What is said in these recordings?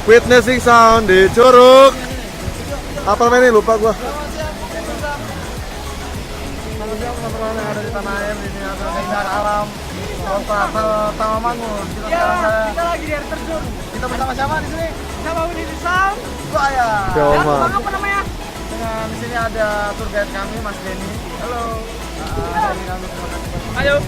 Witnessing sound di Curug. Apa namanya ini? Lupa gua. Selamat siang teman-teman yang ada di tanah air. Ini ada keindahan alam kota Tawamangun. Kita lagi di air terjun. Kita bersama siapa di sini? Sama Winnie di Sound. Saya. Jawa. Bang apa namanya? Dengan di sini ada tour guide kami, Mas Denny. Halo. Ayo.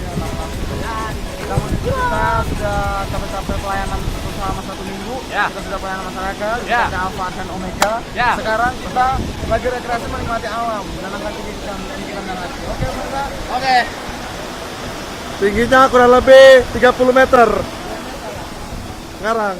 Namun kita sudah capai pelayanan selama 1 minggu. Ya. Kita sudah pelayanan masyarakat. Ya. Kita Alpha dan Omega. Ya. Sekarang kita lagi rekreasi menikmati alam, menenangkan pikiran dan hati. Oke, pemirsa. Oke. Tingginya kurang lebih 30 meter. Ngarang.